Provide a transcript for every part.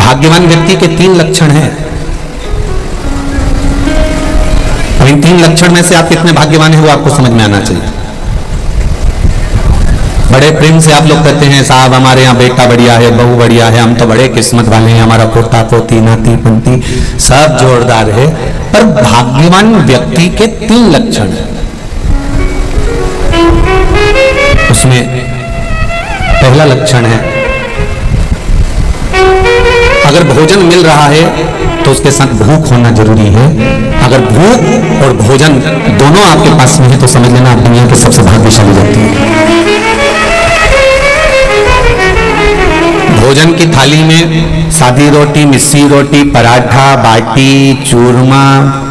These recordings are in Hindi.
भाग्यवान व्यक्ति के 3 लक्षण हैं। अब इन 3 लक्षण में से आप कितने भाग्यवान हैं वो आपको समझ में आना चाहिए। बड़े प्रेम से आप लोग कहते हैं साहब हमारे यहाँ बेटा बढ़िया है, बहू बढ़िया है, हम तो बड़े किस्मत वाले हैं, हमारा पोता पोती नाती पंती सब जोरदार है। पर भाग्यवान व्यक्ति के 3 लक्षण हैं। उसमें पहला लक्षण है, अगर भोजन मिल रहा है तो उसके साथ भूख होना जरूरी है। अगर भूख और भोजन दोनों आपके पास में है तो समझ लेना आप दुनिया के सबसे भाग्यशाली व्यक्ति हैं। भोजन की थाली में सादी रोटी, मिस्सी रोटी, पराठा, बाटी, चूरमा,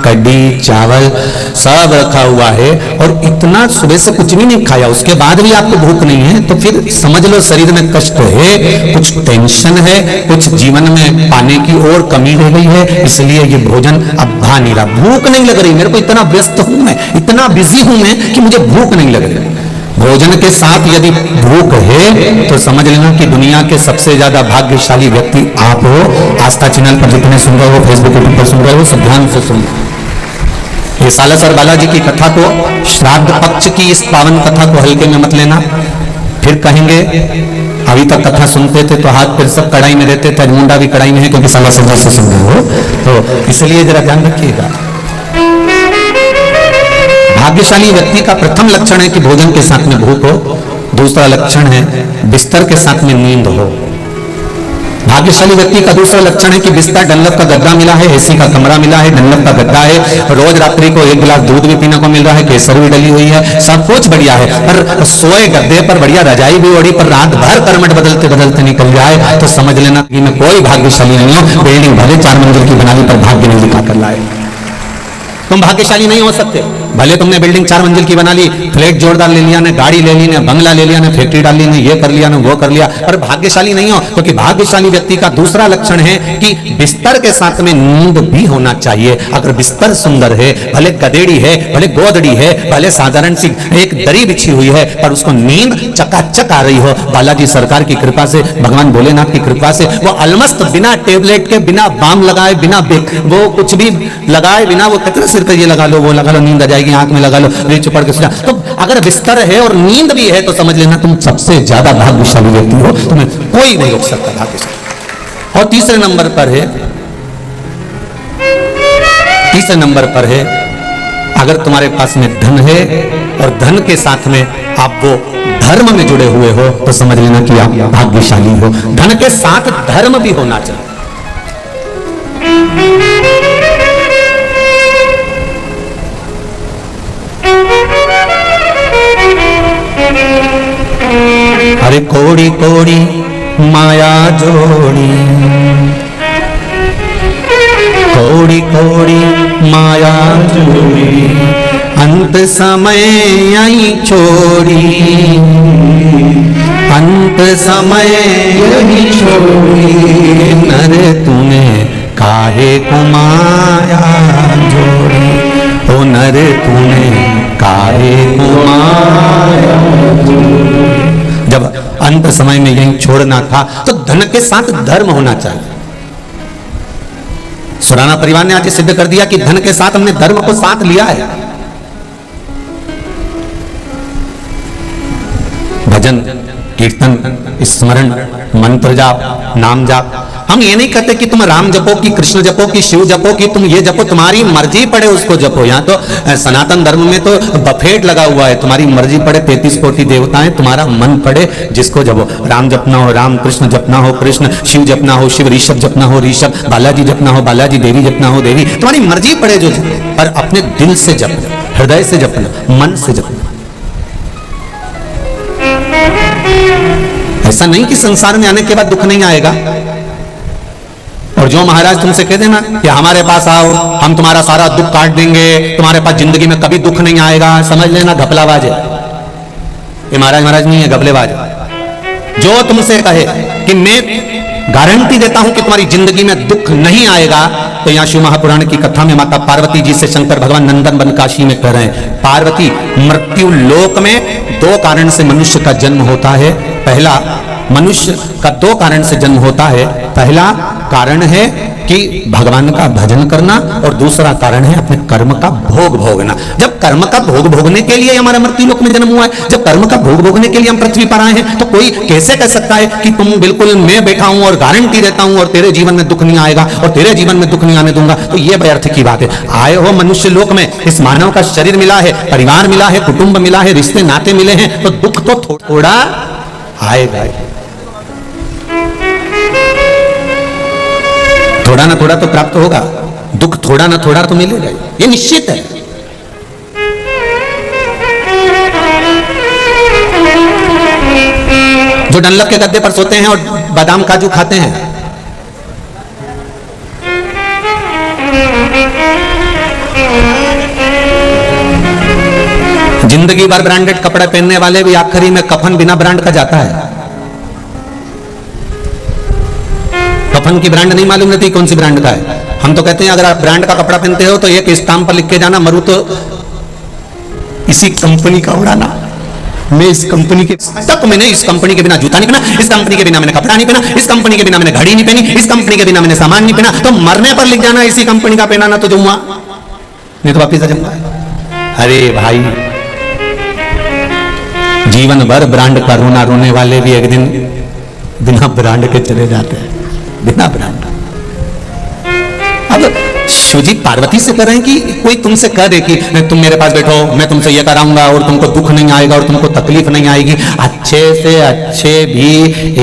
कढ़ी, चावल सब रखा हुआ है और इतना सुबह से कुछ भी नहीं खाया, उसके बाद भी आपको भूख नहीं है, तो फिर समझ लो शरीर में कष्ट है, कुछ टेंशन है, कुछ जीवन में पाने की और कमी रह गई है, इसलिए ये भोजन अब भा नहीं रहा। भूख नहीं लग रही, मेरे को इतना व्यस्त हूं मैं, इतना बिजी हूं मैं कि मुझे भूख नहीं लग रही। भोजन के साथ यदि भूख है तो समझ लेना कि दुनिया के सबसे ज्यादा भाग्यशाली व्यक्ति आप हो। आस्था चैनल पर जितने सुन रहे हो, फेसबुक यूट्यूब पर सुन रहे हो, सब ध्यान से सुन। ये सालासर बालाजी की कथा को, श्राद्ध पक्ष की इस पावन कथा को हल्के में मत लेना। फिर कहेंगे अभी तक कथा सुनते थे तो हाथ फिर सब कढ़ाई में रहते थे, मुंडा भी कढ़ाई में है क्योंकि सालासर से सुन रहे हो, तो इसलिए जरा ध्यान रखिएगा। भाग्यशाली व्यक्ति का प्रथम लक्षण है कि भोजन के साथ में भूख हो। दूसरा लक्षण है बिस्तर के साथ में नींद हो। भाग्यशाली व्यक्ति का दूसरा लक्षण है कि बिस्तर डनलप का गद्दा मिला है, एसी का कमरा मिला है, डनलप का गद्दा है, रोज रात्रि को 1 गिलास दूध भी पीने को मिल रहा है, केसर भी डली हुई है, सब कुछ बढ़िया है, पर सोए गद्दे पर बढ़िया रजाई भी ओढ़ी, पर रात भर करमट बदलते बदलते निकल जाए तो समझ लेना कि मैं कोई भाग्यशाली नहीं हूं। बिल्डिंग भले 4 मंजिल की बना ली पर भाग्य नहीं दिखा कर लाए। तुम भाग्यशाली नहीं हो सकते। भले तुमने बिल्डिंग 4 मंजिल की बना ली, फ्लैट जोरदार ले लिया, ने गाड़ी ले ली, ने बंगला ले लिया, ने फैक्ट्री डाल ली, ने ये कर लिया, ने वो कर लिया, पर भाग्यशाली नहीं हो। क्योंकि भाग्यशाली व्यक्ति का दूसरा लक्षण है कि बिस्तर के साथ में नींद भी होना चाहिए। अगर बिस्तर सुंदर है, भले गदेड़ी है, भले गोदड़ी है, भले साधारण सी एक दरी बिछी हुई है, पर उसको नींद चकाचक आ रही हो, बालाजी सरकार की कृपा से, भगवान भोलेनाथ की कृपा से, वो अलमस्त बिना टेबलेट के, बिना बाम लगाए, बिना वो कुछ भी लगाए बिना, वो कहते सिर पे ये लगा लो, वो लगा लो, नींद आ जाएगी, आंख में लगा लो, रीच पड़ के सो जा। तो अगर बिस्तर है और नींद भी है तो समझ लेना तुम सबसे ज्यादा भाग्यशाली व्यक्ति हो, तुम्हें कोई नहीं रोक सकता भाग्यशाली। और तीसरे नंबर पर है अगर तुम्हारे पास में धन है और धन के साथ में आप वो धर्म में जुड़े हुए हो तो समझ लेना कि आप भाग्यशाली हो। धन के साथ धर्म भी होना चाहिए। अरे कोड़ी कोड़ी माया जोड़ी, कोड़ी कोड़ी माया जोड़ी, अंत समय यही छोड़ी, अंत समय यही छोड़ी, नर तूने काहे को माया जोड़ी, ओ नर तूने काहे को माया जोड़ी। जब अंत समय में यही छोड़ना था तो धन के साथ धर्म होना चाहिए। सुराना परिवार ने आज सिद्ध कर दिया कि धन के साथ हमने धर्म को साथ लिया है। भजन, कीर्तन, स्मरण, मंत्र जाप, नाम जाप। हम ये नहीं कहते कि तुम राम जपो कि कृष्ण जपो कि शिव जपो कि तुम ये जपो, तुम्हारी मर्जी पड़े उसको जपो। यहाँ तो सनातन धर्म में तो बफेट लगा हुआ है, तुम्हारी मर्जी पड़े, 33 कोटि देवताएं, तुम्हारा मन पड़े जिसको जपो। राम जपना हो राम, कृष्ण जपना हो कृष्ण, शिव जपना हो शिव, ऋषभ जपना हो ऋषभ, बालाजी जपना हो बालाजी, देवी जपना हो देवी, तुम्हारी मर्जी पड़े जो जपो, पर अपने दिल से जपना, हृदय से जपना, मन से जपना। ऐसा नहीं कि संसार में आने के बाद दुख नहीं आएगा और जो महाराज तुमसे कह देना कि हमारे पास आओ, हम तुम्हारा सारा दुख काट देंगे, तुम्हारे पास जिंदगी में कभी दुख नहीं आएगा, समझ लेना घपलाबाज है ये। महाराज नहीं है, घपलेबाज। जो तुमसे कहे कि मैं गारंटी देता हूं कि तुम्हारी जिंदगी में दुख नहीं आएगा, तो यहाँ शिव महापुराण की कथा में माता पार्वती जी से शंकर भगवान नंदन वन काशी में कह रहे हैं, पार्वती मृत्यु लोक में 2 कारण से मनुष्य का जन्म होता है। पहला, मनुष्य का 2 कारण से जन्म होता है। पहला, कारण है कि भगवान का भजन करना और दूसरा कारण है अपने कर्म का भोग भोगना। जब कर्म का भोग भोगने के लिए हमारा मृत्यु लोक में जन्म हुआ है, जब कर्म का भोग भोगने के लिए हम पृथ्वी पर आए हैं, तो कोई कैसे कह सकता है कि तुम बिल्कुल मैं बैठा हूं और गारंटी देता हूं और तेरे जीवन में दुख नहीं आएगा और तेरे जीवन में दुख नहीं आने दूंगा? तो यह व्यर्थ की बात है। आए हो मनुष्य लोक में, इस मानव का शरीर मिला है, परिवार मिला है, कुटुंब मिला है, रिश्ते नाते मिले हैं, तो दुख तो थोड़ा आएगा, थोड़ा ना थोड़ा तो प्राप्त होगा, दुख थोड़ा ना थोड़ा तो मिलेगा, ये निश्चित है। जो डनलप के गद्दे पर सोते हैं और बादाम काजू खाते हैं, जिंदगी भर ब्रांडेड कपड़े पहनने वाले भी आखिरी में कफन बिना ब्रांड का जाता है। कफन की ब्रांड नहीं मालूम रहती कौन सी ब्रांड का है। हम तो कहते हैं अगर आप ब्रांड का कपड़ा पहनते हो तो एक स्टाम्प पर लिख के जाना, मरू तो इसी कंपनी का उड़ाना। मैं इस कंपनी के तक मैंने इस कंपनी के बिना जूता नहीं पहना, इस कंपनी के बिना मैंने कपड़ा नहीं पहना, इस कंपनी के बिना मैंने घड़ी नहीं पहनी, इस कंपनी के बिना मैंने सामान नहीं पहना। तो मरने पर लिख जाना इसी कंपनी का पहना ना तो जमुआ नहीं तो वापिस आ जाऊंगा। अरे भाई, जीवन भर ब्रांड का रोना रोने वाले भी एक दिन बिना ब्रांड के चले जाते हैं, बिना ब्रांड। अब शिवजी पार्वती से कह रहे हैं कि कोई तुमसे कह दे कि तुम मेरे पास बैठो, मैं तुमसे ये कराऊंगा और तुमको दुख नहीं आएगा और तुमको तकलीफ नहीं आएगी। अच्छे से अच्छे भी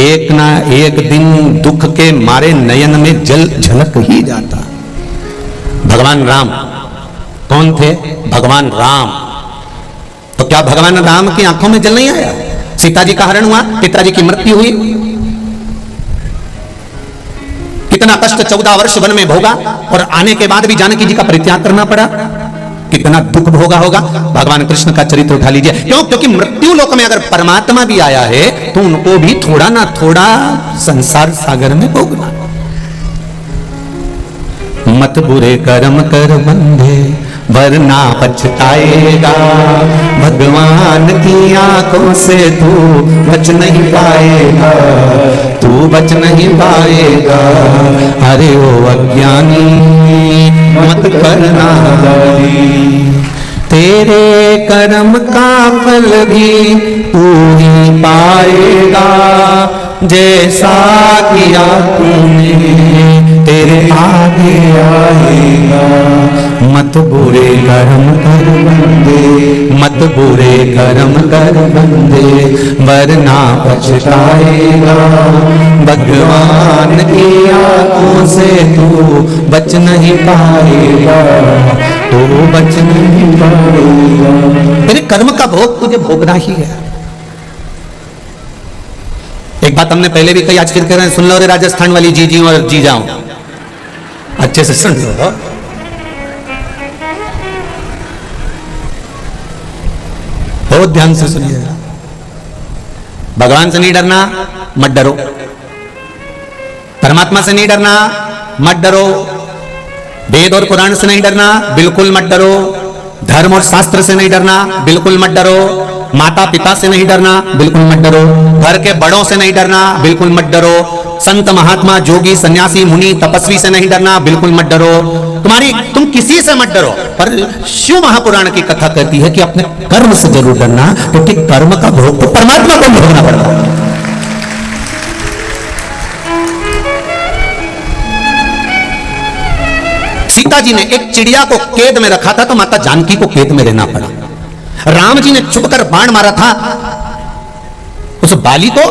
एक ना एक दिन दुख के मारे नयन में जल झलक ही जाता। भगवान राम कौन थे? भगवान राम। तो क्या भगवान राम की आंखों में जल नहीं आया? सीता जी का हरण हुआ, पिताजी की मृत्यु हुई, कितना कष्ट 14 वर्ष वन में भोगा और आने के बाद भी जानकी जी का परित्याग करना पड़ा, कितना दुख भोगा होगा। भगवान कृष्ण का चरित्र उठा लीजिए। क्यों? क्योंकि मृत्यु लोक में अगर परमात्मा भी आया है तो उनको भी थोड़ा ना थोड़ा संसार सागर में भोगना। मत बुरे कर्म कर बंधे वरना पछताएगा, भगवान की आंखों से तू बच नहीं पाएगा, तू बच नहीं पाएगा। अरे ओ अज्ञानी मत करना दारी, तेरे कर्म का फल भी तू ही पाएगा, जैसा किया तूने तेरे आगे आएगा। मत बुरे कर्म कर बंदे, मत बुरे कर्म कर बंदे वरना पछताएगा, भगवान की आंखों से तू बच नहीं पाएगा, तू बच नहीं पाएगा। तेरे कर्म का भोग तुझे भोगना ही है। एक बात हमने पहले भी कही, आज फिर कह रहे हैं, सुन लो रे राजस्थान वाली जी और जी जाऊं, अच्छे से सुन लो। बहुत ध्यान से सुनिएगा। भगवान से नहीं डरना, मत डरो। परमात्मा से नहीं डरना, मत डरो। वेद और पुराण से नहीं डरना, बिल्कुल मत डरो। धर्म और शास्त्र से नहीं डरना, बिल्कुल मत डरो। माता पिता से नहीं डरना, बिल्कुल मत डरो। घर के बड़ों से नहीं डरना, बिल्कुल मत डरो। संत महात्मा जोगी सन्यासी मुनि तपस्वी से नहीं डरना, बिल्कुल मत डरो। तुम किसी से मत डरो। पर शिव महापुराण की कथा कहती है कि अपने कर्म से जरूर डरना, क्योंकि कर्म का भोग तो परमात्मा को भोगना पड़ता है। सीता जी ने एक चिड़िया को कैद में रखा था तो माता जानकी को कैद में रहना पड़ा। राम जी ने छुपकर बाण मारा था उस बाली को,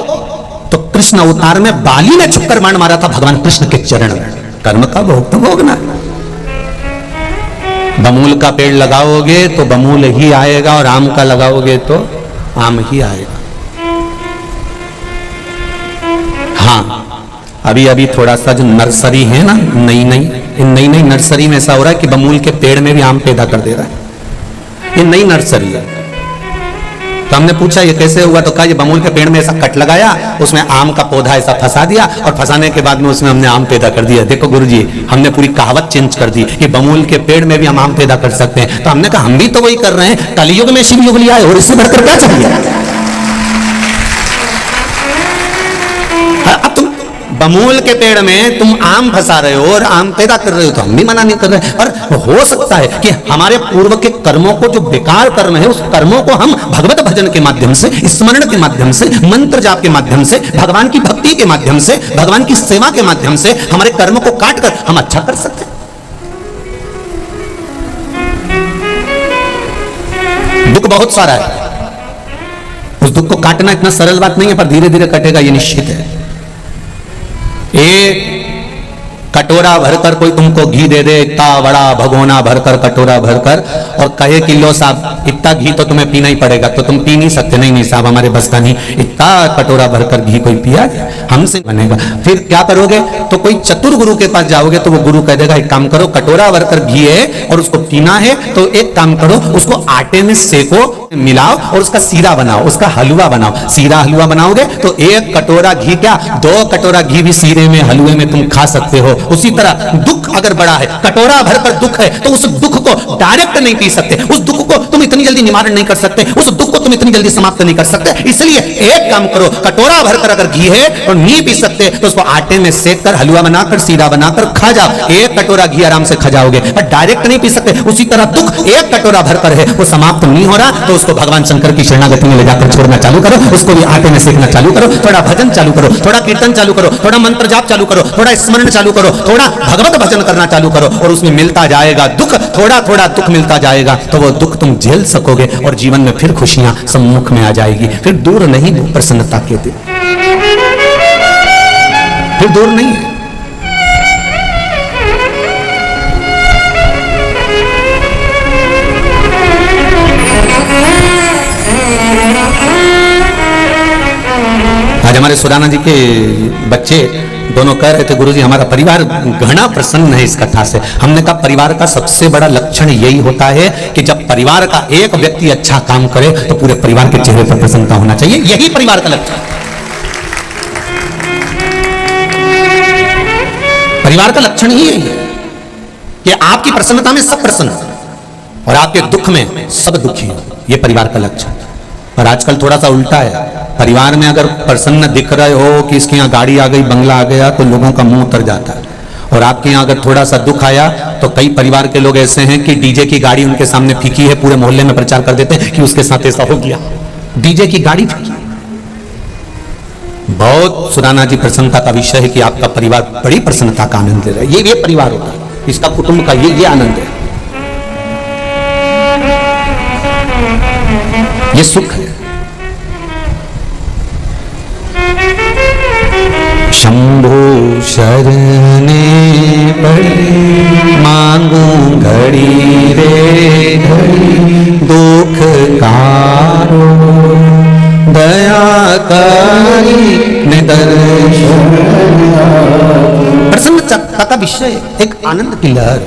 तो कृष्ण अवतार में बाली ने छुपकर बाण मारा था भगवान कृष्ण के चरण में। कर्म का भोग तो भोगना। बमूल का पेड़ लगाओगे तो बमूल ही आएगा और आम का लगाओगे तो आम ही आएगा। हाँ, अभी अभी थोड़ा सा जो नर्सरी है ना, नई नई नर्सरी में ऐसा हो रहा है कि बमूल के पेड़ में भी आम पैदा कर दे रहा है। ये नई नर्सरी है। तो हमने पूछा ये कैसे हुआ, तो कहा ये बमूल के पेड़ में ऐसा कट लगाया, उसमें आम का पौधा ऐसा फंसा दिया और फंसाने के बाद में उसमें हमने आम पैदा कर दिया। देखो गुरुजी, हमने पूरी कहावत चेंज कर दी कि बमूल के पेड़ में भी हम आम पैदा कर सकते हैं। तो हमने कहा हम भी तो वही कर रहे हैं, कलयुग में शिव युग लिया है और इससे बढ़कर क्या चाहिए। अब तुम बमूल के पेड़ में तुम आम फंसा रहे हो और आम पैदा कर रहे हो, तो हम भी मना नहीं कर रहे। और हो सकता है कि हमारे पूर्व के कर्मों को, जो बेकार कर्म है, उस कर्मों को हम भगवत भजन के माध्यम से, स्मरण के माध्यम से, मंत्र जाप के माध्यम से, भगवान की भक्ति के माध्यम से, भगवान की सेवा के माध्यम से हमारे कर्म को काट कर हम अच्छा कर सकते हैं। दुख बहुत सारा है, उस दुख को काटना इतना सरल बात नहीं है, पर धीरे धीरे कटेगा ये निश्चित है। एक कटोरा भरकर कोई तुमको घी दे दे, इतना बड़ा भगोना भरकर, कटोरा भरकर, और कहे कि लो साहब इतना घी तो तुम्हें पीना ही पड़ेगा, तो तुम पी नहीं सकते। नहीं नहीं साहब, हमारे बस का नहीं, इतना कटोरा भरकर घी कोई पिया हमसे बनेगा। फिर क्या करोगे? तो कोई चतुर गुरु के पास जाओगे तो वो गुरु कह देगा एक काम करो, कटोरा भरकर घी है और उसको पीना है, तो एक काम करो, उसको आटे में सेको, मिलाओ और उसका सीरा बनाओ, उसका हलवा बनाओ। सीरा हलवा बनाओगे तो एक कटोरा घी क्या, 2 कटोरा घी भी सीरे में, हलवे में तुम खा सकते हो। उसी तरह दुख अगर बड़ा है, कटोरा भरकर दुख है, तो उस दुख को डायरेक्ट नहीं पी सकते, उस दुख को तुम इतनी जल्दी निवारण नहीं कर सकते, उस दुख को तुम इतनी जल्दी समाप्त नहीं कर सकते। इसलिए एक काम करो, कटोरा भरकर अगर घी है और नहीं पी सकते तो उसको आटे में सेक कर, हलवा बनाकर, सीरा बनाकर खा जाओ। एक कटोरा घी आराम से खा जाओगे, पर डायरेक्ट नहीं पी सकते। उसी तरह दुख एक कटोरा भरकर है, वो समाप्त नहीं हो रहा, तो उसको भगवान शंकर की शरणागति में ले जाकर छोड़ना चालू करो, उसको भी आटे में सेकना चालू करो, थोड़ा भजन चालू करो, थोड़ा कीर्तन चालू करो, थोड़ा मंत्र जाप चालू करो, थोड़ा स्मरण चालू करो, थोड़ा भगवत भजन करना चालू करो, और उसमें मिलता जाएगा दुख, थोड़ा थोड़ा दुख मिलता जाएगा, तो वो दुख तुम झेल सकोगे और जीवन में फिर खुशियां सम्मुख में आ जाएगी। फिर दूर नहीं वो प्रसन्नता के दिन, फिर दूर नहीं है। आज हमारे सुराना जी के बच्चे दोनों कह रहे थे, गुरुजी हमारा परिवार घना प्रसन्न है इस कथा से। हमने कहा परिवार का सबसे बड़ा लक्षण यही होता है कि जब परिवार का एक व्यक्ति अच्छा काम करे तो पूरे परिवार के चेहरे पर प्रसन्नता होना चाहिए, यही परिवार का लक्षण। परिवार का लक्षण ही यही है कि आपकी प्रसन्नता में सब प्रसन्न और आपके दुख में सब दुखी हो, यह परिवार का लक्षण। और आजकल थोड़ा सा उल्टा है, परिवार में अगर प्रसन्न दिख रहे हो कि इसके यहाँ गाड़ी आ गई, बंगला आ गया, तो लोगों का मुंह उतर जाता है। और आपके यहाँ अगर थोड़ा सा दुख आया तो कई परिवार के लोग ऐसे हैं कि डीजे की गाड़ी उनके सामने फीकी है, पूरे मोहल्ले में प्रचार कर देते हैं कि उसके साथ ऐसा हो गया, डीजे की गाड़ी फीकी। बहुत सुराना जी प्रसन्नता का विषय है कि आपका परिवार बड़ी प्रसन्नता का आनंद ले रहा है। ये परिवार होता है, इसका कुटुंब का ये आनंद है, ये सुख है। शंभो शरणे पड़े मांगू घड़ी रे घड़ी, दुख कारो दयाकारी निदर्शन। प्रसन्नता का विषय एक आनंद की लहर।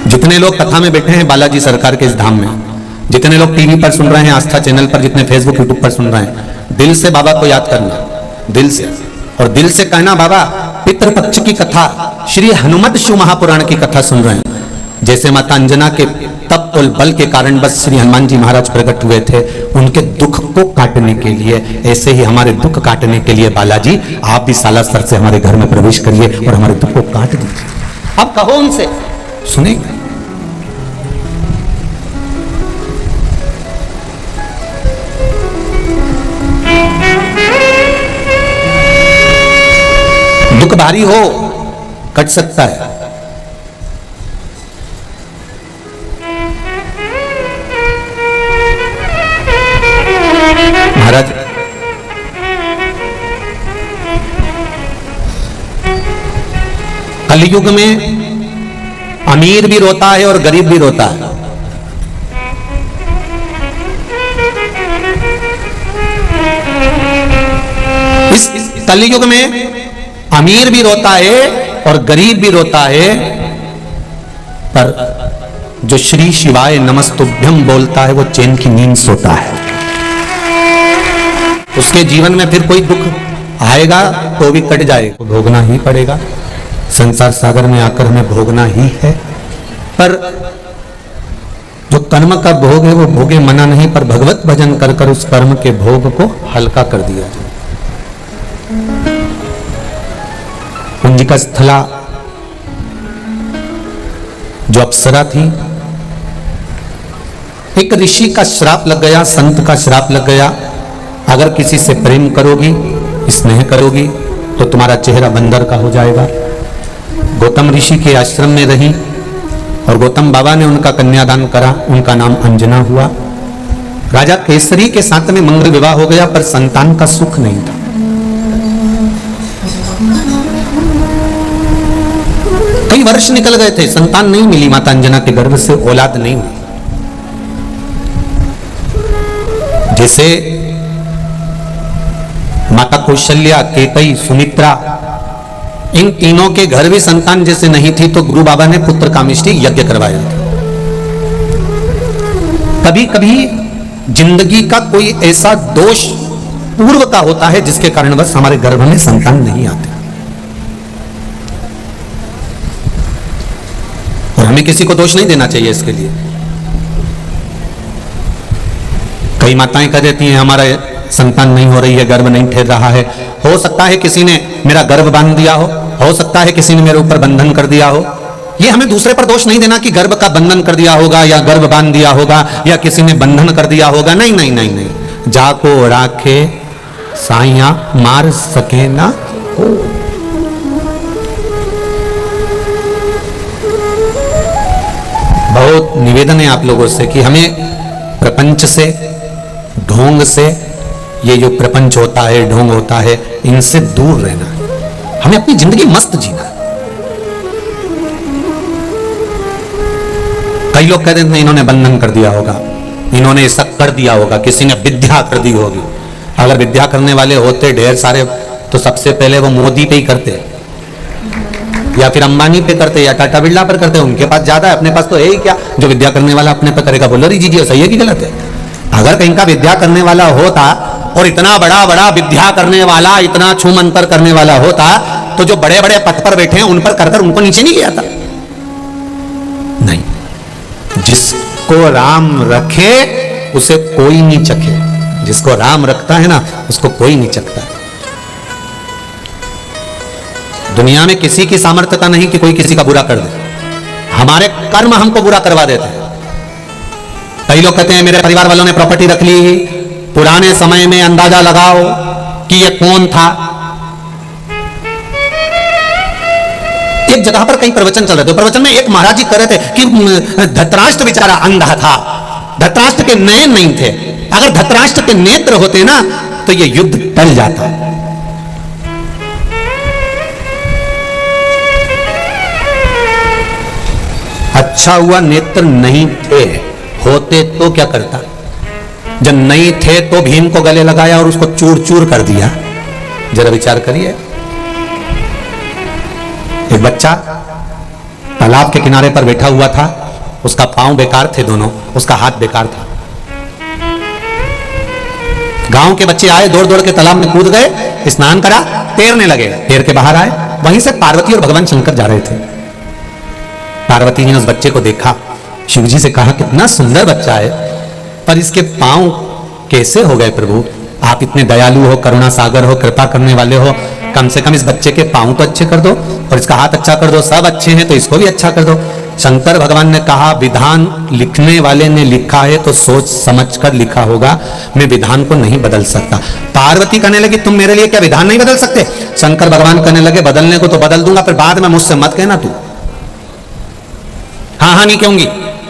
जितने लोग कथा में बैठे हैं बालाजी सरकार के इस धाम में, जितने लोग टीवी पर सुन रहे हैं, आस्था चैनल पर, जितने फेसबुक यूट्यूब पर सुन रहे हैं, दिल से बाबा को याद करना, दिल से, और दिल से कहना बाबा पितृपक्ष की कथा, श्री हनुमत शिव महापुराण की कथा सुन रहे हैं। जैसे माता अंजना के तप और बल के कारण बस श्री हनुमान जी महाराज प्रकट हुए थे उनके दुख को काटने के लिए, ऐसे ही हमारे दुख काटने के लिए बालाजी आप भी सालासर से हमारे घर में प्रवेश करिए और हमारे दुख को काट दीजिए। आप कहो उनसे, सुनेंगे। दुख भारी हो कट सकता है, महाराज कलयुग में अमीर भी रोता है और गरीब भी रोता है। इस कलयुग में अमीर भी रोता है और गरीब भी रोता है, पर जो श्री शिवाय नमस्तुभ्यम बोलता है वो चैन की नींद सोता है। उसके जीवन में फिर कोई दुख आएगा तो भी कट जाएगा, भोगना ही पड़ेगा, संसार सागर में आकर हमें भोगना ही है। पर जो कर्म का भोग है वो भोगे मना नहीं, पर भगवत भजन कर कर उस कर्म के भोग को हल्का कर दिया जाए। कुंजिका स्थला जो अप्सरा थी, एक ऋषि का श्राप लग गया, संत का श्राप लग गया, अगर किसी से प्रेम करोगी, स्नेह करोगी तो तुम्हारा चेहरा बंदर का हो जाएगा। गौतम ऋषि के आश्रम में रही और गौतम बाबा ने उनका कन्यादान करा, उनका नाम अंजना हुआ। राजा केसरी के साथ में मंगल विवाह हो गया, पर संतान का सुख नहीं था। कई वर्ष निकल गए थे, संतान नहीं मिली, माता अंजना के गर्भ से औलाद नहीं हुई। जैसे माता कौशल्या, केकई, सुमित्रा, इन तीनों के घर भी संतान जैसे नहीं थी, तो गुरु बाबा ने पुत्र कामिष्टि यज्ञ करवाया था। कभी कभी जिंदगी का कोई ऐसा दोष पूर्व का होता है जिसके कारण बस हमारे गर्भ में संतान नहीं आते, और हमें किसी को दोष नहीं देना चाहिए इसके लिए। कई माताएं कह देती हैं हमारा संतान नहीं हो रही है, गर्भ नहीं ठहर रहा है। हो सकता है किसी ने मेरा गर्भ बांध दिया हो सकता है किसी ने मेरे ऊपर बंधन कर दिया हो। ये हमें दूसरे पर दोष नहीं देना कि गर्भ का बंधन कर दिया होगा या गर्भ बांध दिया होगा या किसी ने बंधन कर दिया होगा। नहीं नहीं नहीं नहीं, जाको राखे साइया मार सके ना हो। बहुत निवेदन है आप लोगों से कि हमें प्रपंच से, ढोंग से, ये जो प्रपंच होता है, ढोंग होता है, इनसे दूर रहना है। हमें अपनी जिंदगी मस्त जीना है। कई लोग कहते हैं इन्होंने बंधन कर दिया होगा, इन्होंने ऐसा कर दिया होगा, किसी ने विद्या कर दी होगी। अगर विद्या करने वाले होते ढेर सारे तो सबसे पहले वो मोदी पे ही करते, या फिर अंबानी पे करते, या टाटा बिरला पर करते। उनके पास ज्यादा है, अपने पास तो है ही क्या जो विद्या करने वाला अपने पे करेगा। बोलो री जी सही है कि गलत है? अगर कहीं का विद्या करने वाला होता और इतना बड़ा बड़ा विद्या करने वाला, इतना छू मंतर करने वाला होता, तो जो बड़े बड़े पद पर बैठे हैं उन पर कर उनको नीचे नहीं गया था। नहीं, जिसको राम रखे उसे कोई नहीं चखे। जिसको राम रखता है ना उसको कोई नहीं चखता। दुनिया में किसी की सामर्थ्यता नहीं कि कोई किसी का बुरा कर दे। हमारे कर्म हमको बुरा करवा देते हैं। कई लोग कहते हैं मेरे परिवार वालों ने प्रॉपर्टी रख ली, पुराने समय में अंदाजा लगाओ कि ये कौन था। एक जगह पर कई प्रवचन चल रहे थे, प्रवचन में एक महाराज जी कह रहे थे कि धृतराष्ट्र बेचारा अंधा था, धृतराष्ट्र के नयन नहीं थे। अगर धृतराष्ट्र के नेत्र होते ना तो ये युद्ध टल जाता। अच्छा हुआ नेत्र नहीं थे, होते तो क्या करता। जब नहीं थे तो भीम को गले लगाया और उसको चूर चूर कर दिया। जरा विचार करिए। एक बच्चा तालाब के किनारे पर बैठा हुआ था, उसका पांव बेकार थे दोनों, उसका हाथ बेकार था। गांव के बच्चे आए, दौड़ दौड़ के तालाब में कूद गए, स्नान करा, तैरने लगे। तैर के बाहर आए, वहीं से पार्वती और भगवान शंकर जा रहे थे। पार्वती ने उस बच्चे को देखा, शिव जी से कहा कितना सुंदर बच्चा है, पर इसके पांव कैसे हो गए प्रभु? आप इतने दयालु हो, करुणा सागर हो, कृपा करने वाले हो, कम से कम इस बच्चे के पांव तो अच्छे कर दो और इसका हाथ अच्छा कर दो। सब अच्छे हैं तो इसको भी अच्छा कर दो। शंकर भगवान ने कहा विधान लिखने वाले ने लिखा है तो सोच समझ कर लिखा होगा, मैं विधान को नहीं बदल सकता। पार्वती कहने लगी तुम मेरे लिए क्या विधान नहीं बदल सकते? शंकर भगवान कहने लगे बदलने को तो बदल दूंगा, फिर बाद में मुझसे मत कहना तू। हाँ नहीं कहूंगी,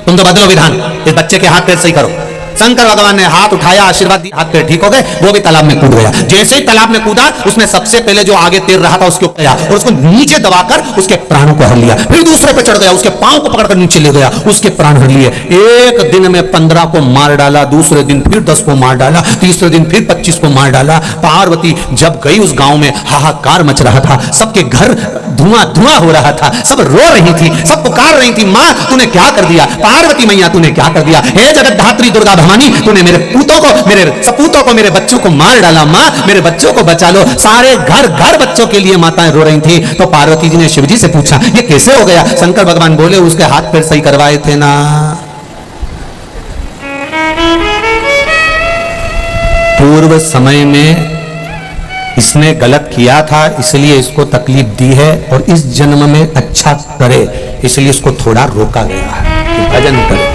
तुम तो बदलो विधान, इस बच्चे के हाथ पैर सही करो। शंकर भगवान ने हाथ उठाया, आशीर्वाद दिया, हाथ पैर ठीक हो गए। वो भी तालाब में कूद गया। जैसे ही तालाब में कूदा, उसने सबसे पहले जो आगे तैर रहा था उसके ऊपर गया और उसको नीचे दबाकर उसके प्राणों को हर लिया। फिर दूसरे पे चढ़ गया, उसके पांव को पकड़कर नीचे ले गया, उसके प्राण हर लिए। एक दिन में 15 को मार डाला, दूसरे दिन फिर 10 को मार डाला, तीसरे दिन फिर 25 को मार डाला। पार्वती जब गई उस गांव में हाहाकार मच रहा था, सबके घर धुआं धुआं हो रहा था, सब रो रही थी, सब पुकार रही थी, मां तूने क्या कर दिया? पार्वती मैया तूने क्या कर दिया? हे जगत धात्री दुर्गा भवानी, तूने मेरे पूतों को, मेरे सपूतों को, मेरे बच्चों को मार डाला। मां मेरे बच्चों को बचा लो। सारे घर घर बच्चों के लिए माताएं रो रही थी। तो पार्वती जी ने शिव जी से पूछा ये कैसे हो गया? शंकर भगवान बोले उसके हाथ पैर सही करवाए थे ना। पूर्व समय में इसने गलत किया था, इसलिए इसको तकलीफ दी है, और इस जन्म में अच्छा करे इसलिए इसको थोड़ा रोका गया है कि भजन करे।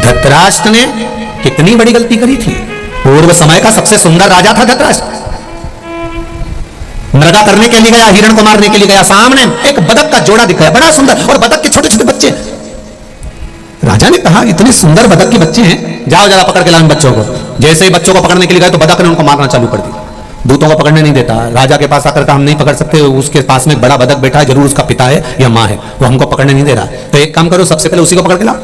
धृतराष्ट्र ने कितनी बड़ी गलती करी थी। पूर्व समय का सबसे सुंदर राजा था धृतराष्ट्र। मृगा करने के लिए गया, हिरण को मारने के लिए गया, सामने एक बदक का जोड़ा दिखाया बड़ा सुंदर, और बदक के छोटे छोटे बच्चे। राजा ने कहा इतने सुंदर बदक के बच्चे हैं, जाओ जरा पकड़ के लाओ बच्चों को। जैसे ही बच्चों को पकड़ने के लिए गए तो बदक ने उनको मारना चालू कर दिया। दूतों को पकड़ने नहीं देता। राजा के पास आकर कहा हम नहीं पकड़ सकते, उसके पास में एक बड़ा बदक बैठा है, जरूर उसका पिता है या मां है, वो हमको पकड़ने नहीं दे रहा। तो एक काम करो, सबसे पहले उसी को पकड़ के लाओ।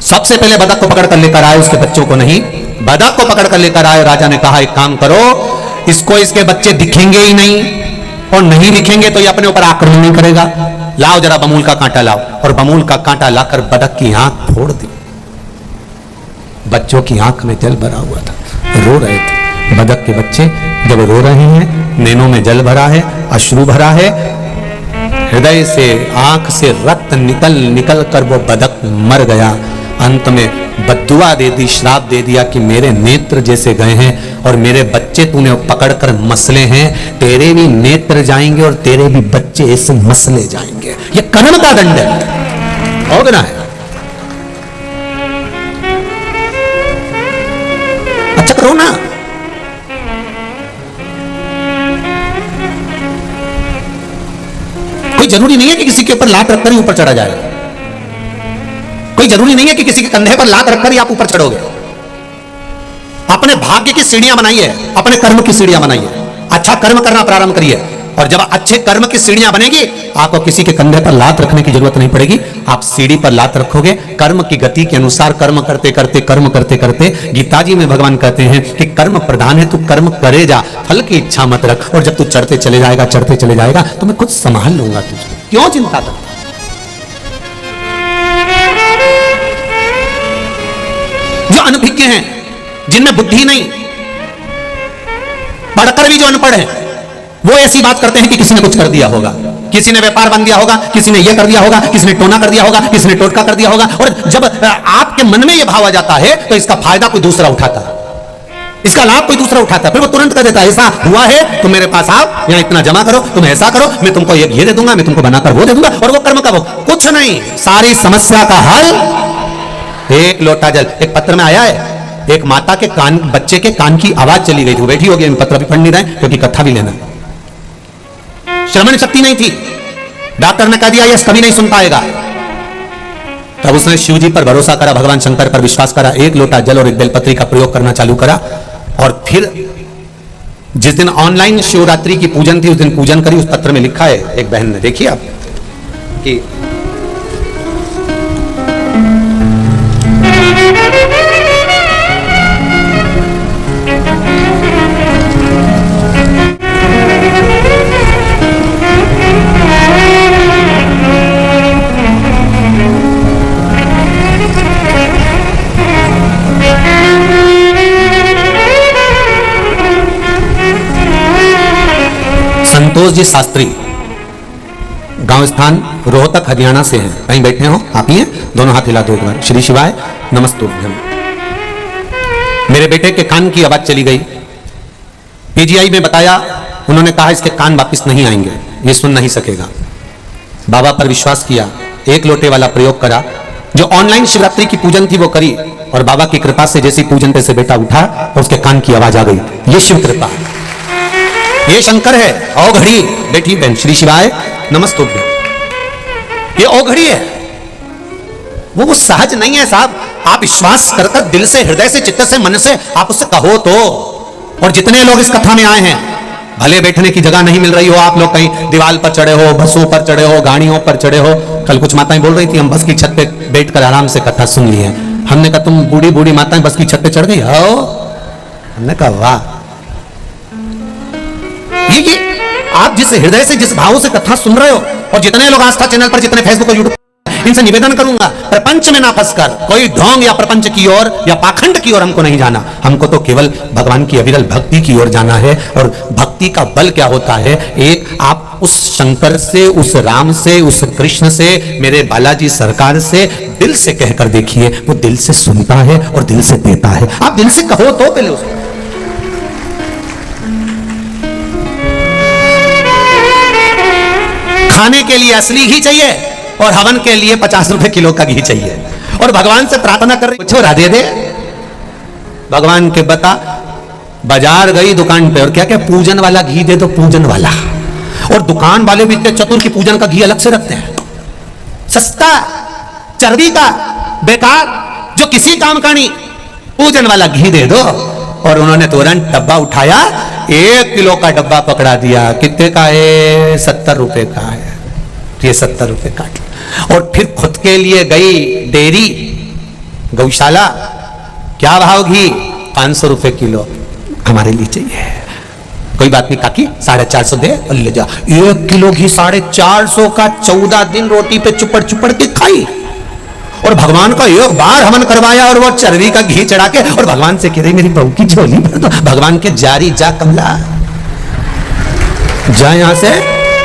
सबसे पहले बदक को पकड़ कर लेकर आए, उसके बच्चों को नहीं, बदक को पकड़ कर लेकर आए। राजा ने कहा एक काम करो, इसको इसके बच्चे दिखेंगे ही नहीं, और नहीं दिखेंगे तो ये अपने ऊपर आक्रमण नहीं करेगा। लाओ जरा बमूल का कांटा लाओ, और बमूल का कांटा लाकर बदक की आंख फोड़ दी। बच्चों की आंख में जल भरा हुआ था, रो रहे थे। बदक के बच्चे जब रो रहे हैं, नैनों में जल भरा है, अश्रु भरा है, हृदय से आंख से रक्त निकल निकल कर वो बदक मर गया। अंत में बद्दुआ दे दी, श्राप दे दिया कि मेरे नेत्र जैसे गए हैं और मेरे बच्चे तूने पकड़कर मसले हैं, तेरे भी नेत्र जाएंगे और तेरे भी बच्चे ऐसे मसले जाएंगे। ये कर्म का दंड है, और ना है। अच्छा करो ना, कोई जरूरी नहीं है कि किसी के ऊपर लात रखकर ही ऊपर चढ़ा जाए। कोई जरूरी नहीं है कि किसी के कंधे पर लात रखकर ही आप ऊपर चढ़ोगे। अपने भाग्य की सीढ़ियां बनाइए, अपने कर्म की सीढ़ियां बनाइए, अच्छा कर्म करना प्रारंभ करिए, और जब अच्छे कर्म की सीढ़ियां बनेगी आपको किसी के कंधे पर लात रखने की जरूरत नहीं पड़ेगी। आप सीढ़ी पर लात रखोगे, कर्म की गति के अनुसार कर्म करते करते कर्म करते करते। गीता जी में भगवान कहते हैं कि कर्म प्रधान है, तू कर्म करे जा, फल की इच्छा मत रख, और जब तू चढ़ते चले जाएगा तो मैं खुद संभाल लूंगा तुझे। क्यों चिंता करता? जो अनभिज्ञ हैं, जिनमें बुद्धि नहीं, पढ़कर भी जो अनपढ़ है, वो ऐसी बात करते हैं कि किसी ने कुछ कर दिया होगा, किसी ने व्यापार बंद दिया होगा, किसी ने यह कर दिया होगा, किसी ने टोना कर दिया होगा, किसी ने टोटका कर दिया होगा। और जब आपके मन में यह भाव आ जाता है तो इसका फायदा कोई दूसरा उठाता है, इसका लाभ कोई दूसरा उठाता है, फिर वो तुरंत कर देता है ऐसा हुआ है तुम मेरे पास आओ, यहां इतना जमा करो, तुम ऐसा करो, मैं तुमको ये दे दूंगा, मैं तुमको बनाकर वो दे दूंगा, और वो कर्म का वो कुछ नहीं। सारी समस्या का हल एक लोटा जल। एक पत्र में आया है, एक माता के कान, बच्चे के कान की आवाज चली गई थी, वो बैठी होगी, पत्र भी पढ़ नहीं रहे क्योंकि कथा भी लेना, श्रवण शक्ति नहीं थी। डॉक्टर ने कह दिया ये कभी नहीं सुन पाएगा। तब उसने शिव जी पर भरोसा करा, भगवान शंकर पर विश्वास करा, एक लोटा जल और एक बेलपत्री का प्रयोग करना चालू करा, और फिर जिस दिन ऑनलाइन शिवरात्रि की पूजन थी उस दिन पूजन करी। उस पत्र में लिखा है एक बहन ने, देखिए आप कि संतोष जी शास्त्री, गांव स्थान रोहतक हरियाणा से हैं। कहीं बैठे हो आप ही हैं? दोनों हाथ हिला दो एक बार। श्री शिवाय नमस्तुभ्यम। मेरे बेटे के कान की आवाज चली गई, पीजीआई में बताया, उन्होंने कहा इसके कान वापस नहीं आएंगे, ये सुन नहीं सकेगा। बाबा पर विश्वास किया, एक लोटे वाला प्रयोग करा, जो ऑनलाइन शिवरात्रि की पूजन थी वो करी, और बाबा की कृपा से जैसी पूजन तैसे बेटा उठा और उसके कान की आवाज आ गई। ये शिव कृपा है, ये शंकर है। औघड़ी बेटी बहन, श्री शिवाय नमस्तुभ्यम। ये औघड़ी है, वो सहज नहीं है साहब। आप विश्वास कर कर दिल से, हृदय से, चित्त से, मन से आप उससे कहो तो। और जितने लोग इस कथा में आए हैं, भले बैठने की जगह नहीं मिल रही हो, आप लोग कहीं दीवार पर चढ़े हो, बसों पर चढ़े हो, गाड़ियों पर चढ़े हो। कल कुछ माताएं बोल रही थी हम बस की छत पे बैठकर आराम से कथा सुन ली है। हमने कहा तुम बूढ़ी बूढ़ी माताएं बस की छत पे चढ़ गई हो? हमने कहा वाह। ये आप जिस हृदय से, जिस भाव से कथा सुन रहे हो, और जितने लोग आस्था चैनल पर, जितने फेसबुक और यूट्यूब, इनसे निवेदन करूंगा, प्रपंच में ना फंसकर कोई ढोंग या प्रपंच की ओर या पाखंड की ओर हमको नहीं जाना। हमको तो केवल भगवान की अविरल भक्ति की ओर जाना है। और भक्ति का बल क्या होता है? एक, आप उस शंकर से, उस राम से, उस कृष्ण से, मेरे बालाजी सरकार से दिल से कहकर देखिए, वो दिल से सुनता है और दिल से देता है। आप दिल से कहो तो पहले उसको। खाने के लिए असली घी चाहिए और हवन के लिए 50 रुपए किलो का घी चाहिए। और भगवान से प्रार्थना कर रही, छोरा दे दे। भगवान के बता, बाजार गई दुकान पे और क्या क्या पूजन वाला घी दे दो, पूजन वाला। और दुकान वाले भी इतने चतुर की पूजन का घी अलग से रखते हैं, सस्ता, चर्बी का, बेकार, जो किसी काम का नहीं, पूजन वाला घी दे दो। और उन्होंने तुरंत डब्बा उठाया, 1 किलो का डब्बा पकड़ा दिया। कितने का है? 70 रुपए का है। ये 70 रुपए काट। और फिर खुद के लिए गई डेयरी, गौशाला, क्या भाव घी? 500 रुपए किलो। हमारे लिए चाहिए। कोई बात नहीं काकी, 450 दे और ले जा। 1 किलो घी 450 का, 14 दिन रोटी पे चुपड़ चुपड़ के खाई। और भगवान का एक बार हवन करवाया और वो चर्बी का घी चढ़ा के, और भगवान से कह रही मेरी बहू की झोली भर दो। भगवान के जारी जा कमला, जा यहां से,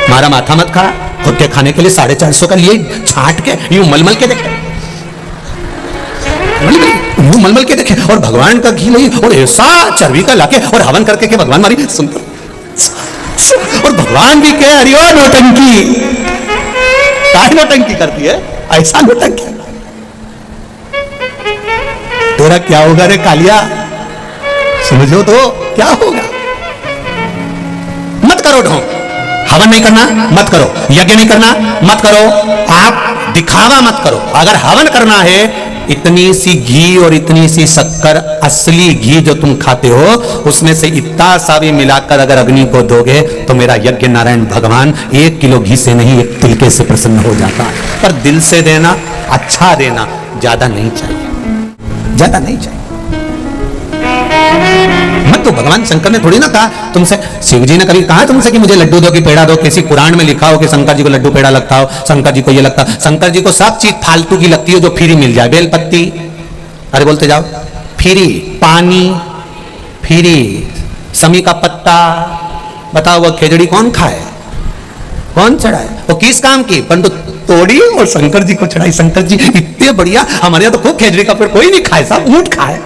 मारा माथा मत खा। खुद के खाने के लिए 450 का लिए, छाट के यूं मलमल के देखे, यूं मलमल के देखे। और भगवान का घी ले और ऐसा चर्बी का लाके और हवन करके के भगवान मारी सुनते। और भगवान भी कहे अरे ओ नौटंकी, काहे नौटंकी करती है? ऐसा नौटंकी तेरा क्या होगा रे कालिया? समझो तो क्या होगा। मत करो ढोंग, हवन नहीं करना मत करो, यज्ञ नहीं करना मत करो, आप दिखावा मत करो। अगर हवन करना है, इतनी सी घी और इतनी सी शक्कर, असली घी जो तुम खाते हो, उसमें से इतना सा भी मिलाकर अगर अग्नि को दोगे तो मेरा यज्ञ नारायण भगवान 1 किलो घी से नहीं, 1 तिलके से प्रसन्न हो जाता है। पर दिल से देना, अच्छा देना, ज्यादा नहीं चाहिए, ज्यादा नहीं चाहिए। मत तो भगवान शंकर ने थोड़ी ना कहा तुमसे, शिव जी ने कभी कहा तुमसे कि मुझे लड्डू दो कि पेड़ा दो? किसी पुराण में लिखा हो कि शंकर जी को लड्डू पेड़ा लगता हो, शंकर जी को ये लगता? शंकर जी को सब चीज फालतू की लगती है जो फ्री मिल जाए। बेलपत्ती, अरे बोलते जाओ, फ्री, पानी फ्री, समी का पत्ता। बताओ वो खेजड़ी कौन खाए, कौन चढ़ाए? वो किस काम की? परंतु तोड़ी और शंकर जी को चढ़ाई। शंकर जी इतने बढ़िया, हमारे यहाँ तो खूब खेजड़ी का पेड़ कोई नहीं खाए, सब ऊंट खाए,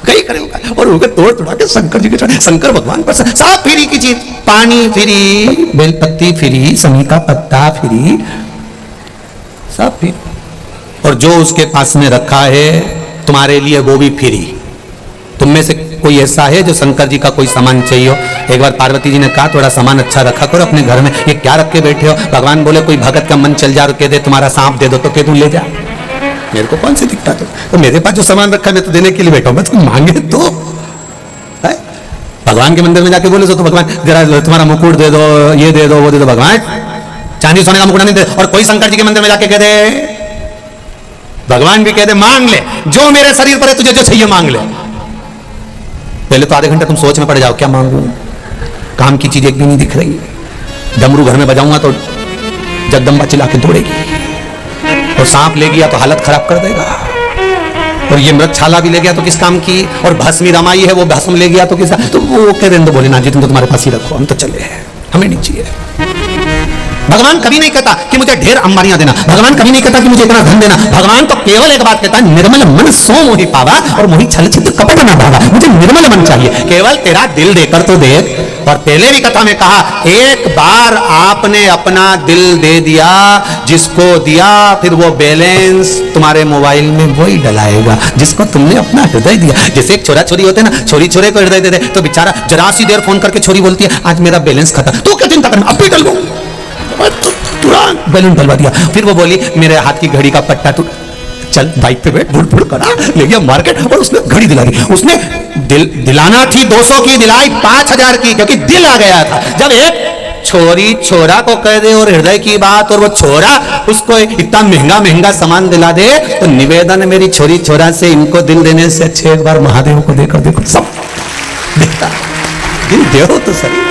कई करे और उनके तोड़ तोड़ा के शंकर जी के चढ़ाए। शंकर भगवान पर सब फ्री की चीज, पानी फ्री, बेलपत्ती फ्री, समी का पत्ता फ्री, सब फ्री। और जो उसके पास में रखा है तुम्हारे लिए वो भी फ्री। तुम में से कोई ऐसा है जो शंकर जी का कोई सामान चाहिए हो? एक बार पार्वती जी ने कहा थोड़ा सामान अच्छा रखा करो अपने घर में, ये क्या रख के बैठे हो? भगवान बोले कोई भगत का मन चल जा और कह दे तुम्हारा सांप दे दो, तो कह तू ले जा, मेरे को कौन से दिखता? तो मेरे पास जो सामान रखा मैं तो देने के लिए बैठा हूं, मैं तो मांगे तो है? भगवान के मंदिर में जाके बोले तो भगवान जरा तुम्हारा मुकुट दे दो, ये दे दो, वो दे दो। भगवान चांदी सोने का मुकुट नहीं दे। और कोई शंकर जी के मंदिर में जाके कह दे, भगवान भी कह दे मांग ले, जो मेरे शरीर पर है तुझे जो चाहिए मांग ले। पहले तो आधे घंटे तुम सोच में पड़ जाओ क्या मांगू, काम की चीज एक भी नहीं दिख रही। डमरू घर में बजाऊंगा तो जगदम्बा चिल्ला के दौड़ेगी, और सांप ले गया तो हालत खराब कर देगा, और ये मृतछाला भी ले गया तो किस काम की, और भस्मी रमाई है वो भस्म ले गया तो किस, तो वो कह रहे बोले ना जी तुम तो तुम्हारे पास ही रखो, हम तो चले हैं, हमें नहीं चाहिए। भगवान कभी नहीं कहता कि मुझे ढेर अंबारियां देना, भगवान कभी नहीं कहता कि मुझे इतना धन देना। भगवान तो केवल एक बात कहता है, निर्मल मन सो मोहि पावा और मोहि छल छिद्र कपट न भावा। मुझे निर्मल मन चाहिए, केवल तेरा दिल देकर तो देख। और पहले भी कथा में कहा, एक बार आपने अपना दिल दे दिया, जिसको दिया फिर वो बैलेंस तुम्हारे मोबाइल में वही डलाएगा जिसको तुमने अपना हृदय दिया। जैसे एक छोरा छोरी होते ना, छोरी छोरे को हृदय दे दे तो बेचारा जरा सी देर फोन करके छोरी बोलती है आज मेरा बैलेंस खत्म, तू क्या चिंता करना, अब भी डल तो तुरंत बैलून डलवा दिया। फिर वो बोली मेरे हाथ की घड़ी का पट्टा टूट, चल बाइक पे बैठ, बुड़ करा, ले गया मार्केट और उसने घड़ी दिला दी। उसने दिलाना थी 200 की, दिलाई 5000 की, क्योंकि दिल आ गया था। जब एक छोरी छोरा को कह दे और हृदय की बात, और वो छोरा उसको इतना महंगा महंगा सामान दिला दे, तो निवेदन मेरी छोरी छोरा से, इनको दिल देने से अच्छे एक बार महादेव को देकर देखो, सब दिखता दिल दे तो सही।